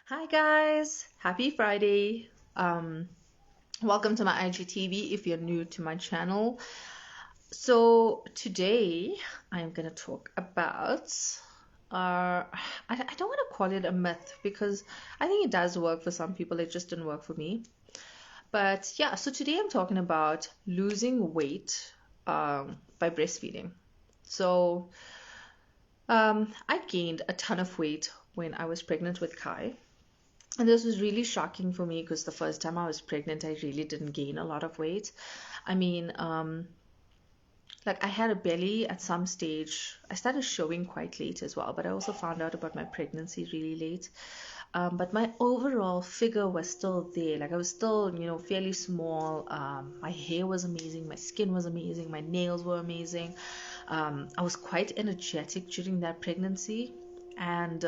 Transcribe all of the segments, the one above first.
Hi guys, happy Friday. Um, Welcome to my IGTV if you're new to my channel. So today I'm gonna talk about I don't want to call it a myth because I think it does work for some people, it just didn't work for me. But yeah, so today I'm talking about losing weight by breastfeeding. So I gained a ton of weight when I was pregnant with Kai. And this was really shocking for me because the first time I was pregnant, I really didn't gain a lot of weight. I mean, like I had a belly at some stage. I started showing quite late as well, but I also found out about my pregnancy really late. But my overall figure was still there. Like I was still, fairly small. My hair was amazing. My skin was amazing. My nails were amazing. I was quite energetic during that pregnancy. And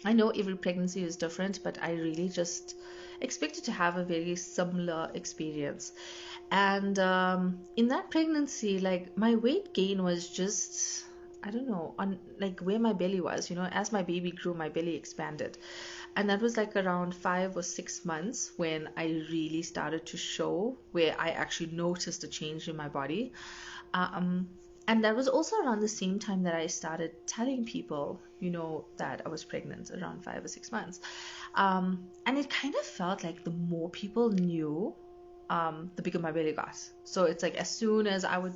I know every pregnancy is different, but I really just expected to have a very similar experience. And in that pregnancy, like my weight gain was just, I don't know, on like where my belly was, as my baby grew, my belly expanded. And that was like around 5 or 6 months when I really started to show, where I actually noticed a change in my body. Um, and that was also around the same time that I started telling people, that I was pregnant around 5 or 6 months. And it kind of felt like the more people knew, the bigger my belly got. So it's like as soon as I would,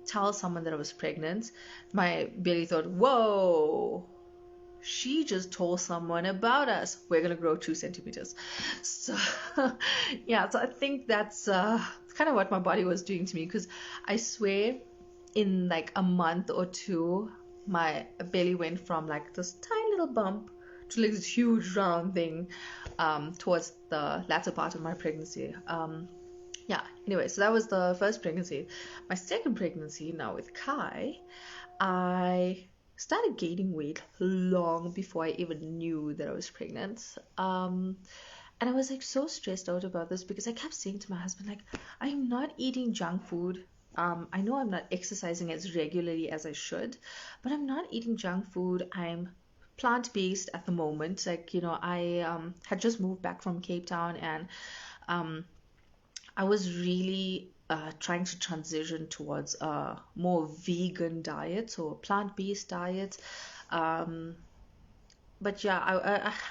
tell someone that I was pregnant, my belly thought, whoa, she just told someone about us. We're gonna grow 2 centimeters. So yeah, so I think that's kind of what my body was doing to me because I swear in like a month or two, my belly went from like this tiny little bump to like this huge round thing towards the latter part of my pregnancy. Yeah, anyway, so that was the first pregnancy. My second pregnancy, now with Kai, I started gaining weight long before I even knew that I was pregnant. And I was like so stressed out about this because I kept saying to my husband, like, I'm not eating junk food. I know I'm not exercising as regularly as I should, but I'm not eating junk food. I'm plant-based at the moment. Like, I had just moved back from Cape Town and um, I was really trying to transition towards a more vegan diet or plant-based diet. Um, but yeah,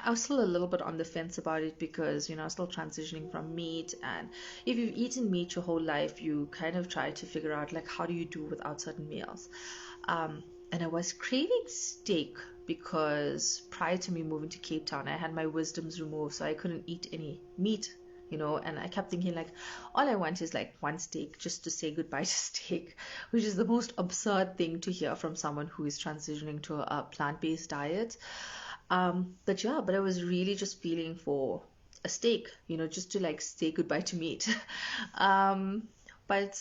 I was still a little bit on the fence about it because, I was still transitioning from meat. And if you've eaten meat your whole life, you kind of try to figure out, like, how do you do without certain meals? And I was craving steak because prior to me moving to Cape Town, I had my wisdoms removed, so I couldn't eat any meat, and I kept thinking, like, all I want is like one steak just to say goodbye to steak, which is the most absurd thing to hear from someone who is transitioning to a plant-based diet. But yeah, but I was really just feeling for a steak, just to like say goodbye to meat. um, but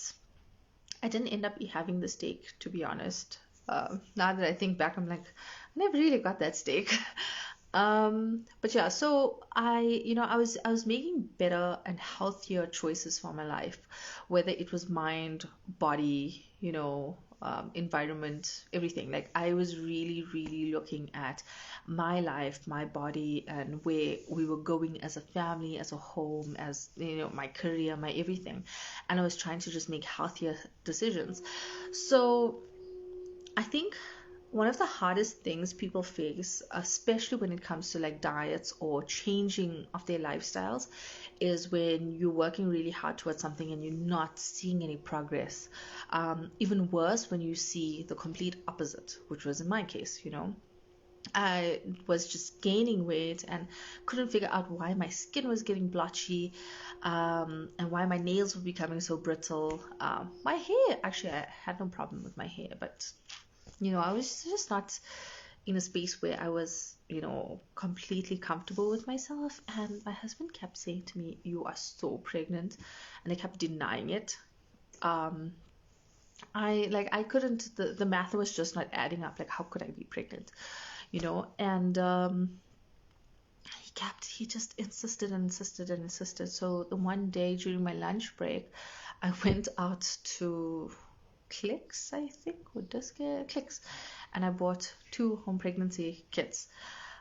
I didn't end up having the steak, to be honest. Now that I think back, I'm like, I never really got that steak. But yeah, so I was making better and healthier choices for my life, whether it was mind, body, environment, everything. Like I was really, really looking at my life, my body, and where we were going as a family, as a home, as my career, my everything. And I was trying to just make healthier decisions. So I think one of the hardest things people face, especially when it comes to like diets or changing of their lifestyles, is when you're working really hard towards something and you're not seeing any progress. Even worse, when you see the complete opposite, which was in my case, I was just gaining weight and couldn't figure out why my skin was getting blotchy, and why my nails were becoming so brittle. My hair, actually, I had no problem with my hair, but I was just not in a space where I was, completely comfortable with myself. And my husband kept saying to me, "You are so pregnant," and I kept denying it. Um, I couldn't. The math was just not adding up. Like, how could I be pregnant? And he just insisted and insisted and insisted. So the one day during my lunch break, I went out to Clicks, I think, or Clicks, and I bought 2 home pregnancy kits.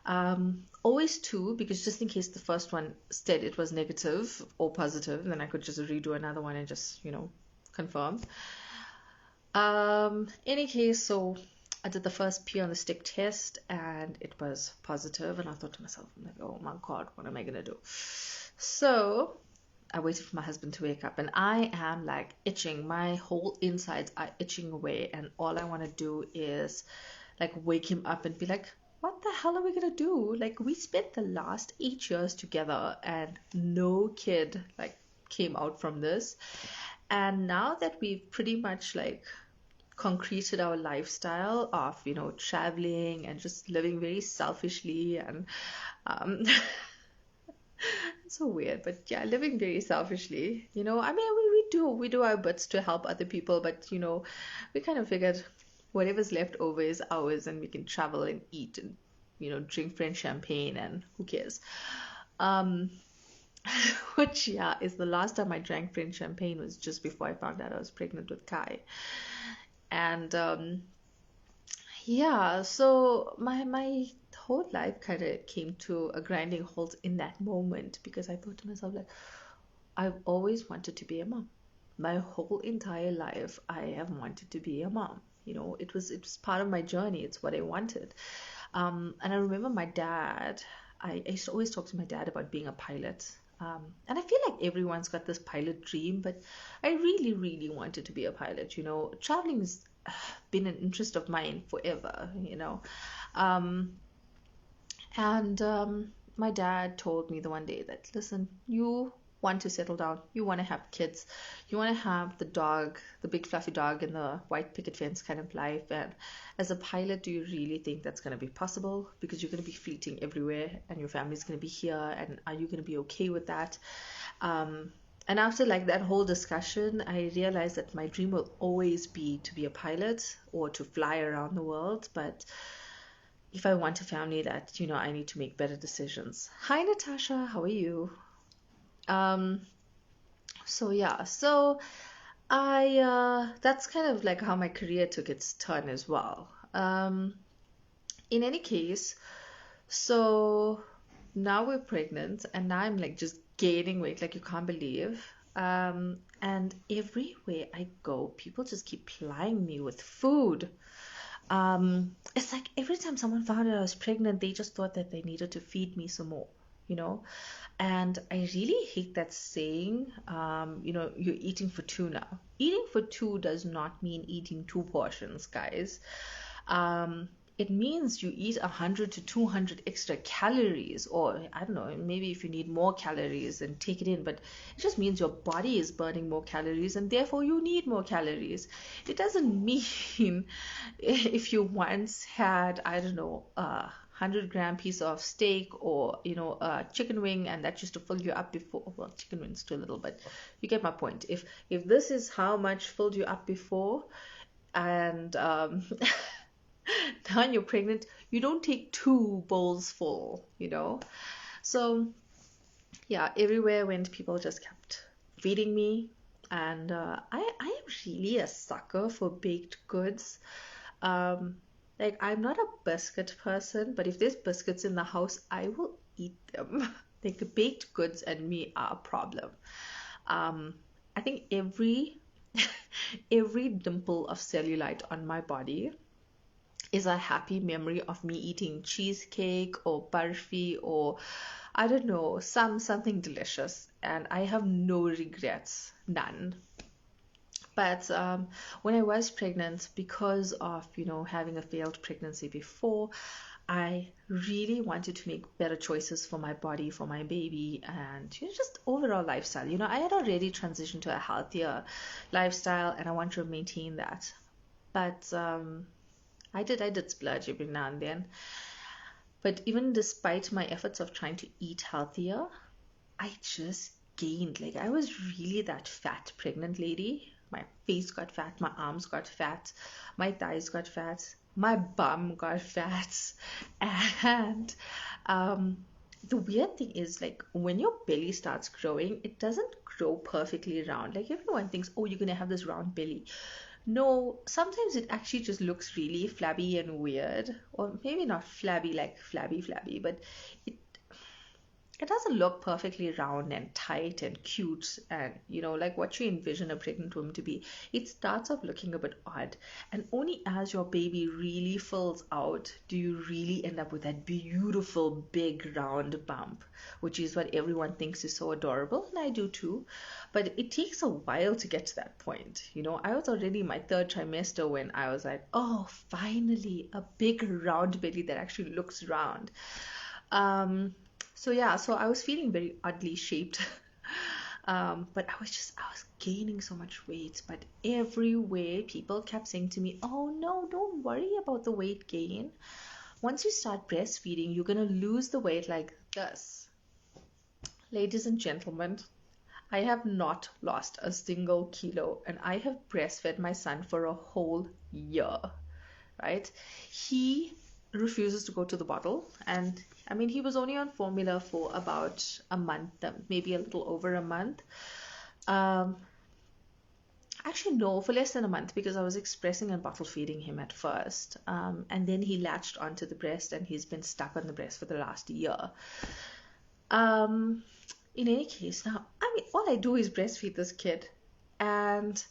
Always two, because just in case the first one said it was negative or positive, then I could just redo another one and just, confirm. Any case, so I did the first pee on the stick test and it was positive, and I thought to myself, I'm like, oh my God, what am I gonna do? So I waited for my husband to wake up, and I am like itching. My whole insides are itching away, and all I want to do is like wake him up and be like, what the hell are we gonna do? Like, we spent the last 8 years together and no kid like came out from this. And now that we've pretty much like concreted our lifestyle of, traveling and just living very selfishly and um it's so weird, but yeah, living very selfishly. I mean, we do our bits to help other people, but we kind of figured whatever's left over is ours, and we can travel and eat and drink French champagne, and who cares? Um, which, yeah, is the last time I drank French champagne was just before I found out I was pregnant with Kai. And yeah, so my whole life kind of came to a grinding halt in that moment, because I thought to myself, like, I've always wanted to be a mom. My whole entire life, I have wanted to be a mom. It was part of my journey. It's what I wanted. And I remember my dad. I used to always talk to my dad about being a pilot. And I feel like everyone's got this pilot dream, but I really, really wanted to be a pilot. Traveling's been an interest of mine forever. Um, and my dad told me the one day that, listen, you want to settle down, you want to have kids, you want to have the dog, the big fluffy dog in the white picket fence kind of life. And as a pilot, do you really think that's going to be possible? Because you're going to be fleeting everywhere and your family's going to be here. And are you going to be okay with that? And after like that whole discussion, I realized that my dream will always be to be a pilot or to fly around the world. But if I want a family, that, I need to make better decisions. Hi, Natasha, how are you? Um, so yeah, so I that's kind of like how my career took its turn as well. In any case, so now we're pregnant, and now I'm like just gaining weight like you can't believe. And everywhere I go, people just keep plying me with food. It's like every time someone found out I was pregnant, they just thought that they needed to feed me some more, you know? And I really hate that saying, you're eating for two now. Eating for two does not mean eating two portions, guys. Um, it means you eat 100 to 200 extra calories, or I don't know, maybe if you need more calories, then take it in. But it just means your body is burning more calories, and therefore you need more calories. It doesn't mean if you once had, I don't know, 100-gram piece of steak, or a chicken wing, and that used to fill you up before. Well, chicken wing's too little, but you get my point. If this is how much filled you up before, and now you're pregnant, you don't take two bowls full. So yeah, everywhere I went, people just kept feeding me. And I am really a sucker for baked goods. Like, I'm not a biscuit person, but if there's biscuits in the house, I will eat them. Like, baked goods and me are a problem. I think every dimple of cellulite on my body is a happy memory of me eating cheesecake or barfi, or I don't know, something delicious, and I have no regrets, none. But when I was pregnant, because of having a failed pregnancy before, I really wanted to make better choices for my body, for my baby, and just overall lifestyle. I had already transitioned to a healthier lifestyle, and I want to maintain that. But I did splurge every now and then. But even despite my efforts of trying to eat healthier, I just gained. Like, I was really that fat pregnant lady. My face got fat, my arms got fat, my thighs got fat, my bum got fat. And the weird thing is, like, when your belly starts growing, it doesn't grow perfectly round. Like, everyone thinks, oh, you're gonna have this round belly. No, sometimes it actually just looks really flabby and weird, or maybe not flabby like flabby, but it it doesn't look perfectly round and tight and cute and like what you envision a pregnant woman to be. It starts off looking a bit odd, and only as your baby really fills out do you really end up with that beautiful big round bump, which is what everyone thinks is so adorable, and I do too. But it takes a while to get to that point. I was already in my third trimester when I was like, oh, finally a big round belly that actually looks round. So yeah, so I was feeling very oddly shaped. But I was gaining so much weight. But everywhere people kept saying to me, oh no, don't worry about the weight gain. Once you start breastfeeding, you're gonna lose the weight like this. Ladies and gentlemen, I have not lost a single kilo, and I have breastfed my son for a whole year, right? He refuses to go to the bottle, and I mean, he was only on formula for about a month, maybe a little over a month. Um, Actually, no, for less than a month because I was expressing and bottle feeding him at first. And then he latched onto the breast and he's been stuck on the breast for the last year. Um, in any case, now, I mean, all I do is breastfeed this kid, and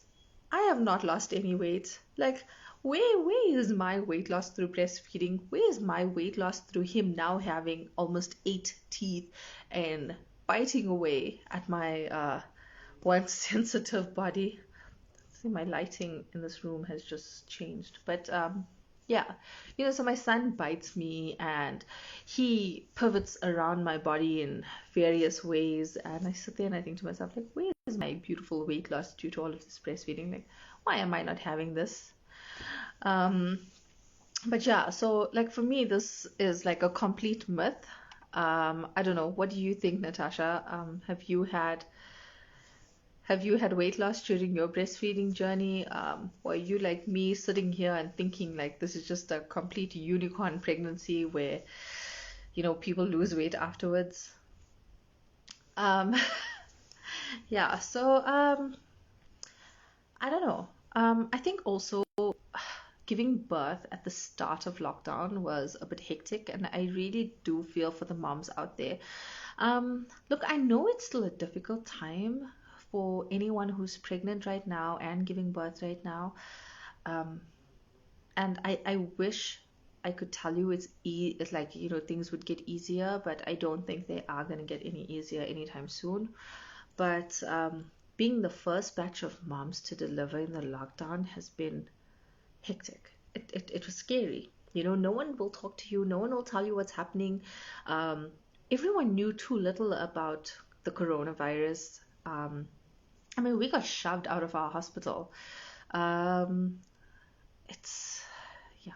I have not lost any weight. Like, where is my weight loss through breastfeeding? Where is my weight loss through him now having almost 8 teeth and biting away at my once sensitive body? See, my lighting in this room has just changed. But yeah, so my son bites me and he pivots around my body in various ways. And I sit there and I think to myself, like, where is my beautiful weight loss due to all of this breastfeeding? Like, why am I not having this? Um, but yeah, so like for me, this is like a complete myth. I don't know. What do you think, Natasha? Have you had weight loss during your breastfeeding journey? Or are you like me sitting here and thinking like this is just a complete unicorn pregnancy where, people lose weight afterwards? Um, yeah, so I don't know. I think also giving birth at the start of lockdown was a bit hectic, and I really do feel for the moms out there. Look, I know it's still a difficult time for anyone who's pregnant right now and giving birth right now. Um, and I wish I could tell you it's like, things would get easier, but I don't think they are going to get any easier anytime soon. But being the first batch of moms to deliver in the lockdown has been hectic. It was scary. No one will talk to you, no one will tell you what's happening. Um, Everyone knew too little about the coronavirus. I mean, we got shoved out of our hospital. Um, it's, yeah,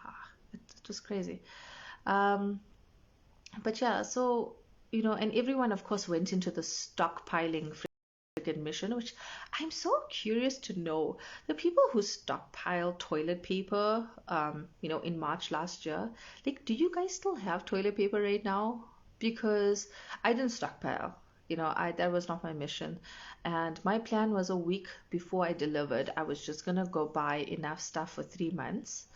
it was crazy. Um, but yeah, so, and everyone, of course, went into the stockpiling mission, which I'm so curious to know. The people who stockpile toilet paper, in March last year, like, do you guys still have toilet paper right now? Because I didn't stockpile. That was not my mission. And my plan was a week before I delivered, I was just gonna go buy enough stuff for 3 months,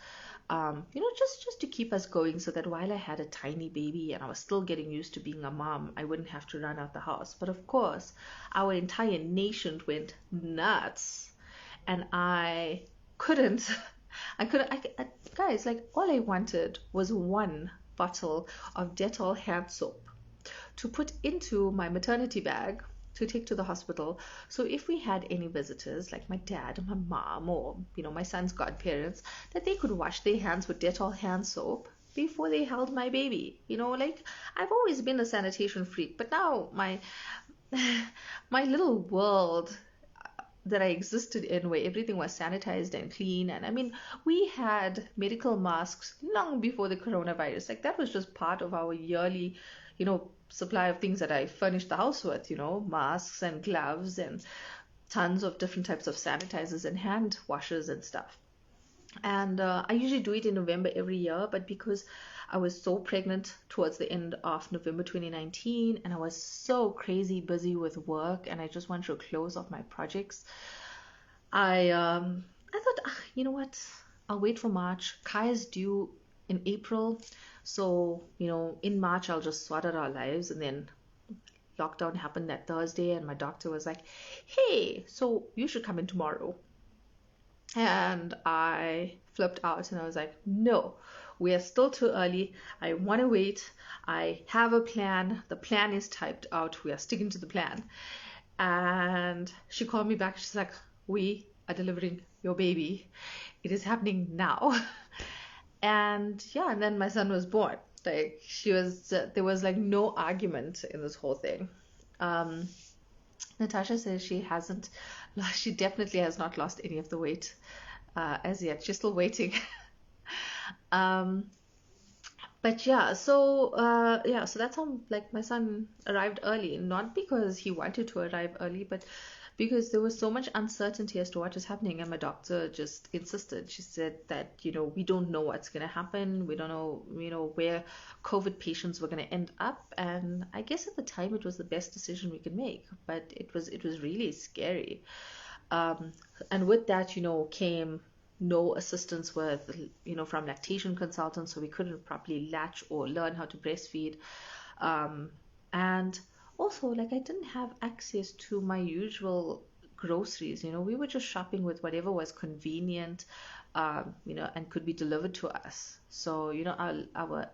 just to keep us going so that while I had a tiny baby and I was still getting used to being a mom, I wouldn't have to run out the house. But of course, our entire nation went nuts, and I couldn't, guys, like, all I wanted was one bottle of Dettol hand soap to put into my maternity bag to take to the hospital. So if we had any visitors, like my dad or my mom or, my son's godparents, that they could wash their hands with Dettol hand soap before they held my baby. Like, I've always been a sanitation freak, but now my my little world that I existed in where everything was sanitized and clean. And I mean, we had medical masks long before the coronavirus. Like, that was just part of our yearly, supply of things that I furnished the house with, masks and gloves and tons of different types of sanitizers and hand washers and stuff. And I usually do it in November every year, but because I was so pregnant towards the end of November 2019, and I was so crazy busy with work, and I just wanted to close off my projects, I I thought, you know what? I'll wait for March. Kai is due in April. So, in March, I'll just sort out our lives. And then lockdown happened that Thursday, and my doctor was like, hey, so you should come in tomorrow. And I flipped out and I was like, no, we are still too early. I want to wait. I have a plan. The plan is typed out. We are sticking to the plan. And she called me back. She's like, we are delivering your baby. It is happening now. And yeah, and then my son was born. Like, there was like no argument in this whole thing. Um, Natasha says she definitely has not lost any of the weight as yet. She's still waiting. Um, but so that's how like my son arrived early, not because he wanted to arrive early, but because there was so much uncertainty as to what is happening, and my doctor just insisted. She said that, we don't know what's going to happen. We don't know, where COVID patients were going to end up. And I guess at the time it was the best decision we could make, but it was really scary. Um, and with that, came no assistance from lactation consultants, so we couldn't properly latch or learn how to breastfeed. And also, like, I didn't have access to my usual groceries. We were just shopping with whatever was convenient, and could be delivered to us. So, our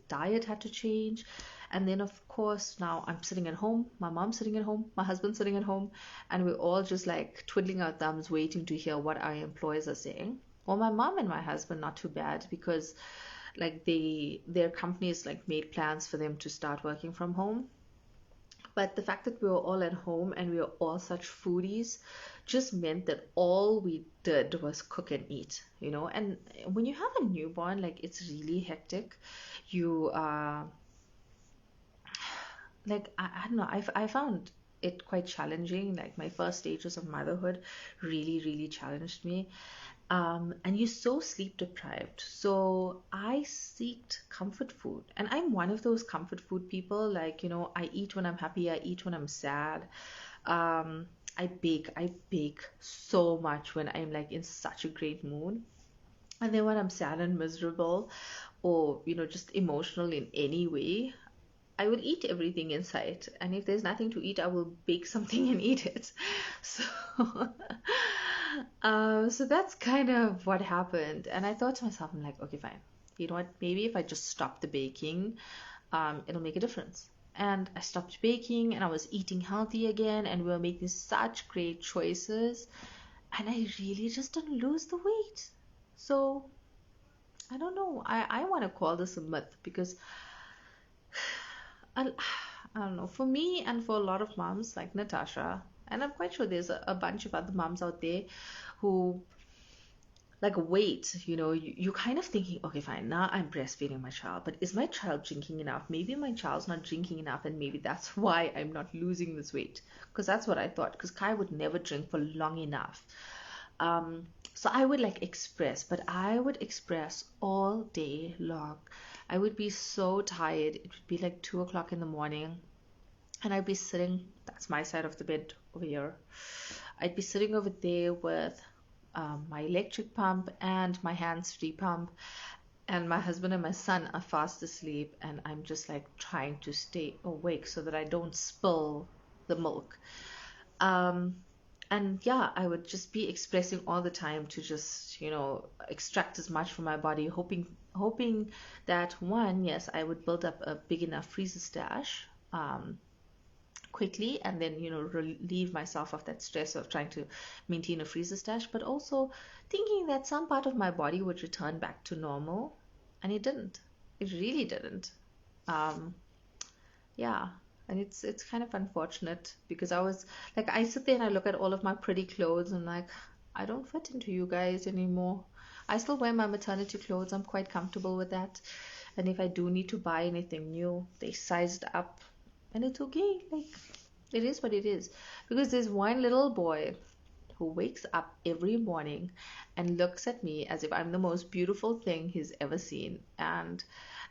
diet had to change. And then, of course, now I'm sitting at home, my mom's sitting at home, my husband's sitting at home, and we're all just like twiddling our thumbs, waiting to hear what our employers are saying. Well, my mom and my husband, not too bad, because like their companies like made plans for them to start working from home. But the fact that we were all at home and we were all such foodies just meant that all we did was cook and eat. And when you have a newborn, like, it's really hectic. You like, I don't know, I found it quite challenging. Like, my first stages of motherhood really, really challenged me. And you're so sleep deprived. So I seeked comfort food. And I'm one of those comfort food people. Like, I eat when I'm happy, I eat when I'm sad. I bake so much when I'm like in such a great mood. And then when I'm sad and miserable, or, just emotional in any way, I will eat everything in sight. And if there's nothing to eat, I will bake something and eat it. So, so that's kind of what happened. And I thought to myself, I'm like, okay, fine. You know what? Maybe if I just stop the baking, it'll make a difference. And I stopped baking and I was eating healthy again, and we were making such great choices. And I really just didn't lose the weight. So I don't know. I want to call this a myth because I, I don't know. For me and for a lot of moms like Natasha, and I'm quite sure there's a bunch of other moms out there who like wait, you're kind of thinking, okay, fine, now I'm breastfeeding my child, but is my child drinking enough? Maybe my child's not drinking enough, and maybe that's why I'm not losing this weight. Because that's what I thought, because Kai would never drink for long enough. So I would like express, but I would express all day long. I would be so tired. It would be like 2 o'clock in the morning, and I'd be sitting, that's my side of the bed over here. I'd be sitting over there with my electric pump and my hands-free pump, and my husband and my son are fast asleep, and I'm just like trying to stay awake so that I don't spill the milk. Um, and yeah, I would just be expressing all the time to just, extract as much from my body, hoping that one, yes, I would build up a big enough freezer stash quickly, and then, relieve myself of that stress of trying to maintain a freezer stash, but also thinking that some part of my body would return back to normal, and it didn't. It really didn't. Um, yeah, and it's kind of unfortunate because I sit there and I look at all of my pretty clothes and like, I don't fit into you guys anymore. I still wear my maternity clothes. I'm quite comfortable with that. And if I do need to buy anything new, they sized up, and it's okay. Like, it is what it is. Because there's one little boy who wakes up every morning and looks at me as if I'm the most beautiful thing he's ever seen. And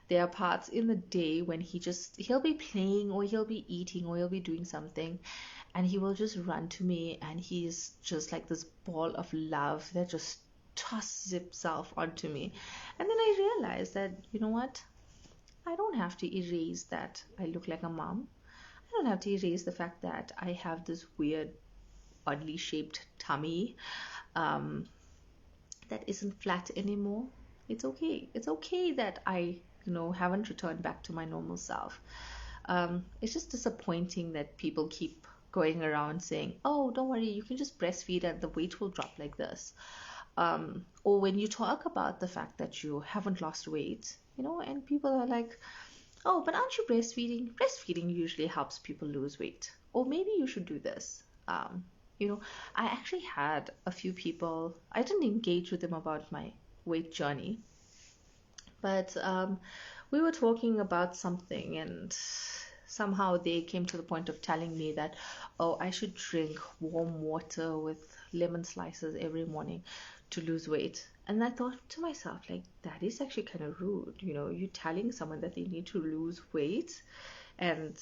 there are parts in the day when he'll be playing, or he'll be eating, or he'll be doing something, and he will just run to me, and he's just like this ball of love that just tosses himself onto me. And then I realized that, you know what? I don't have to erase that I look like a mom. I don't have to erase the fact that I have this weird, oddly shaped tummy um, that isn't flat anymore. It's okay. It's okay that I, haven't returned back to my normal self. It's just disappointing that people keep going around saying, oh, don't worry, you can just breastfeed and the weight will drop like this. Or when you talk about the fact that you haven't lost weight, and people are like, oh, but aren't you breastfeeding? Breastfeeding usually helps people lose weight. Or maybe you should do this. You know, I actually had a few people, I didn't engage with them about my weight journey, but we were talking about something, and somehow they came to the point of telling me that, oh, I should drink warm water with lemon slices every morning to lose weight. And I thought to myself, like, that is actually kind of rude. You're telling someone that they need to lose weight, and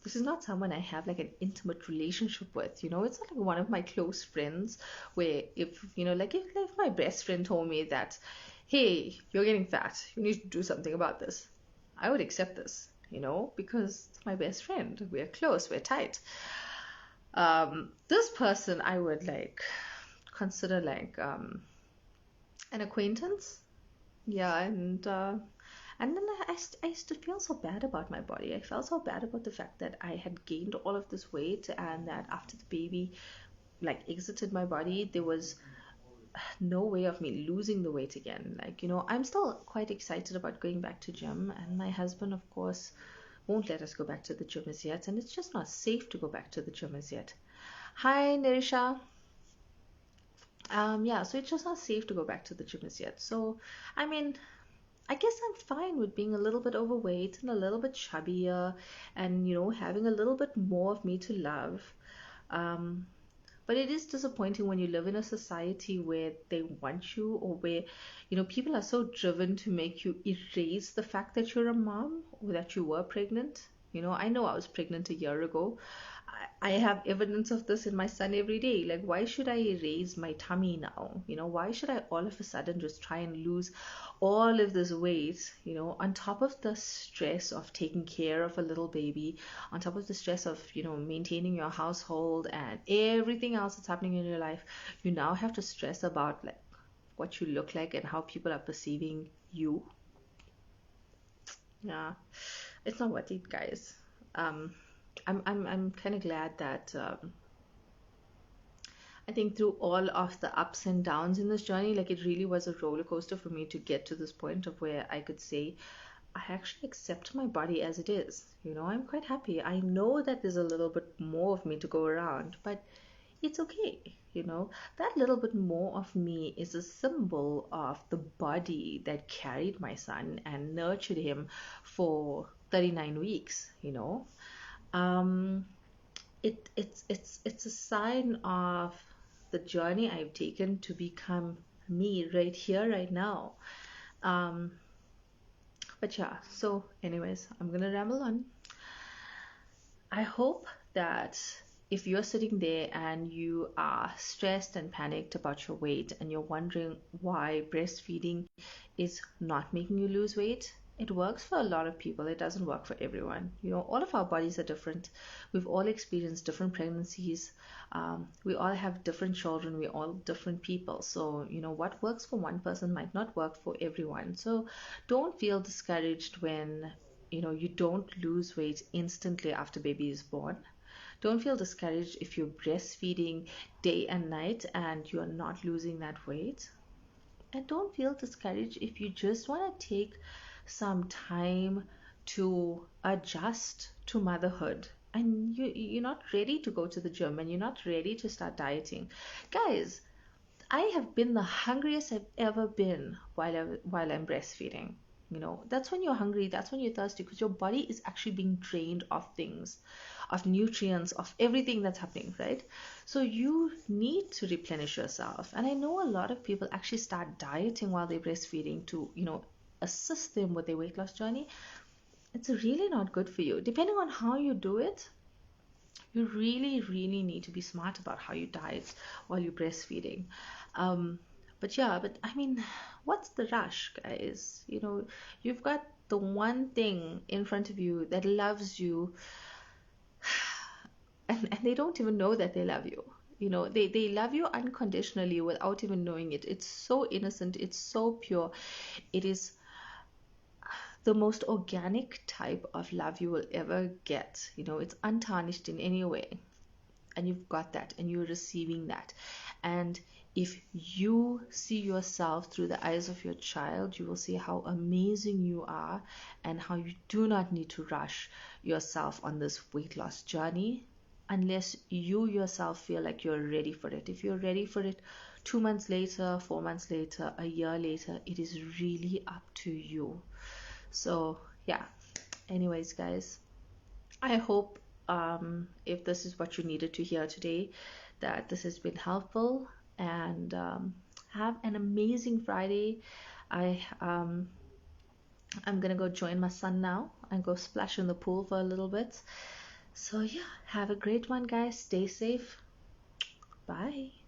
this is not someone I have like an intimate relationship with. It's not like one of my close friends where if, if my best friend told me that, hey, you're getting fat, you need to do something about this, I would accept this, because it's my best friend. We're close, we're tight. This person I would like consider like an acquaintance. Yeah, and then I used to feel so bad about my body. I felt so bad about the fact that I had gained all of this weight, and that after the baby like exited my body, there was no way of me losing the weight again. Like, I'm still quite excited about going back to gym, and my husband, of course, won't let us go back to the gym as yet, and it's just not safe to go back to the gym as yet. Hi, Nirisha. Yeah, so it's just not safe to go back to the gym as yet. So, I mean, I guess I'm fine with being a little bit overweight and a little bit chubbier, and having a little bit more of me to love. Um, but it is disappointing when you live in a society where they want you, or where people are so driven to make you erase the fact that you're a mom or that you were pregnant. I know I was pregnant a year ago. I have evidence of this in my son every day. Like, why should I erase my tummy now? Why should I all of a sudden just try and lose all of this weight, on top of the stress of taking care of a little baby, on top of the stress of, maintaining your household and everything else that's happening in your life. You now have to stress about like what you look like and how people are perceiving you. Yeah, it's not worth it, guys. I'm kind of glad that I think through all of the ups and downs in this journey, like, it really was a roller coaster for me to get to this point of where I could say I actually accept my body as it is. I'm quite happy. I know that there's a little bit more of me to go around, but it's okay. That little bit more of me is a symbol of the body that carried my son and nurtured him for 39 weeks. Um, it's a sign of the journey I've taken to become me right here, right now. Um, but yeah, so anyways, I'm gonna ramble on. I hope that if you're sitting there and you are stressed and panicked about your weight, and you're wondering why breastfeeding is not making you lose weight, it works for a lot of people. It doesn't work for everyone. All of our bodies are different. We've all experienced different pregnancies. We all have different children. We're all different people. So, what works for one person might not work for everyone. So don't feel discouraged when, you don't lose weight instantly after baby is born. Don't feel discouraged if you're breastfeeding day and night and you're not losing that weight. And don't feel discouraged if you just want to take some time to adjust to motherhood, and you're not ready to go to the gym, and you're not ready to start dieting. Guys, I have been the hungriest I've ever been while I'm breastfeeding. That's when you're hungry, that's when you're thirsty, because your body is actually being drained of things, of nutrients, of everything that's happening, right? So you need to replenish yourself. And I know a lot of people actually start dieting while they're breastfeeding to, assist them with their weight loss journey. It's really not good for you. Depending on how you do it, You really, really need to be smart about how you diet while you're breastfeeding. Um, but yeah, but I mean, what's the rush, guys? You've got the one thing in front of you that loves you, and they don't even know that they love you. They love you unconditionally without even knowing it. It's so innocent, it's so pure. It is the most organic type of love you will ever get. It's untarnished in any way. And you've got that, and you're receiving that. And if you see yourself through the eyes of your child, you will see how amazing you are and how you do not need to rush yourself on this weight loss journey unless you yourself feel like you're ready for it. If you're ready for it 2 months later, 4 months later, a year later, it is really up to you. So yeah, anyways, guys, I hope, if this is what you needed to hear today, that this has been helpful. And have an amazing Friday. I'm gonna go join my son now and go splash in the pool for a little bit. So yeah, have a great one, guys. Stay safe. Bye.